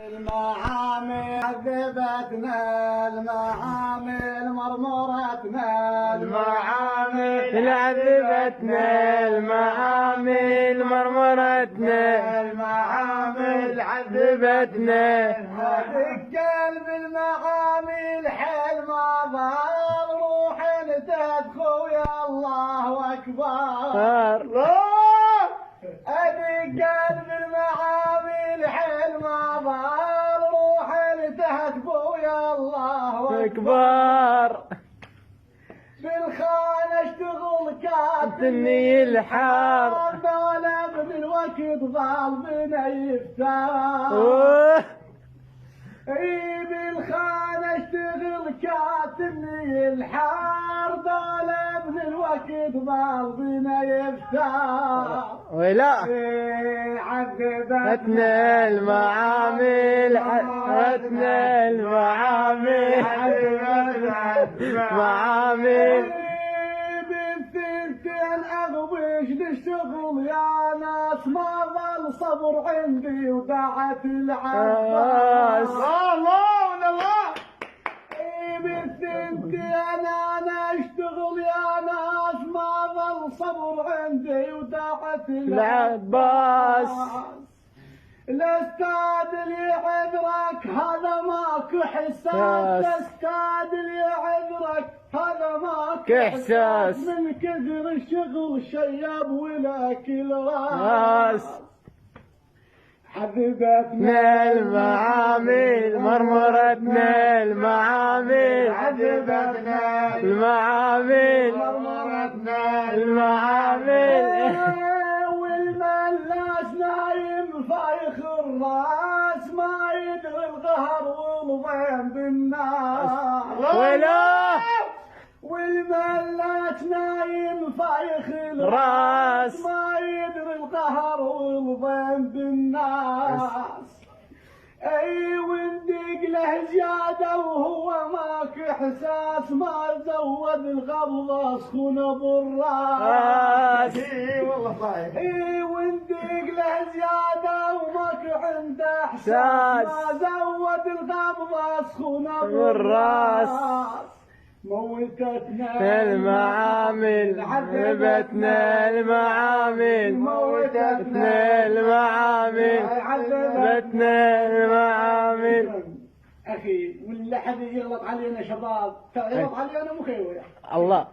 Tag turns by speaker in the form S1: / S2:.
S1: المعامل عذبتنا، المعامل مرمرتنا، المعامل
S2: عذبتنا، المعامل مرمرتنا،
S1: المعامل
S2: عذبتنا.
S1: قلب المعامل حل ما ضار، روح تدخل يا الله اكبر.
S2: الله
S1: ادق قلب المعامل حل ما ضار، روح تهتفوا يا الله
S2: اكبر.
S1: بالخانة اشتغل
S2: كاتني الحار،
S1: طالب من الوقت ضال بنا يفتار. اي بالخانة اشتغل كاتني الحار، طالب من الوقت ضال بنا يفتار.
S2: ولا
S1: عذبتنا
S2: المعامل، عذبتنا المعامل، معامل
S1: بالثنتين اغبش للشغل يا ناس، ما ظل صبر عندي ودعت العباس.
S2: الله
S1: بالثنتين انا اشتغل يا ناس، ما ظل صبر عندي ودعت
S2: العباس.
S1: الاستاذ اللي عذرك هذا ماكو حساس، الاستاذ اللي عذرك هذا ماكو
S2: احساس،
S1: من كثر الشغل شيب ولك
S2: راس.
S1: عذبتنا
S2: المعامل مرمرتنا، المعامل
S1: عذبتنا
S2: المعامل
S1: مرمرتنا،
S2: المعامل.
S1: والملاس نايم فايخ الراس، ما يدري القهر والضيم بالناس.
S2: ولا
S1: والملاس نايم فايخ
S2: الراس،
S1: ما يدري القهر والضيم بالناس. اي وندق له زياده وهو ماك احساس، ما زود الغبضه سخونه بالراس.
S2: راس.
S1: والله صحيح. اي وندق له زياده وماك عنده احساس، ما زود الغبضه سخونه بالراس. موتتنا
S2: المعامل، عذبتنا المعامل، موتتنا المعامل، عذبتنا المعامل.
S1: اخي واللي حد يغلط علينا شباب، يغلط علينا مخيوه.
S2: الله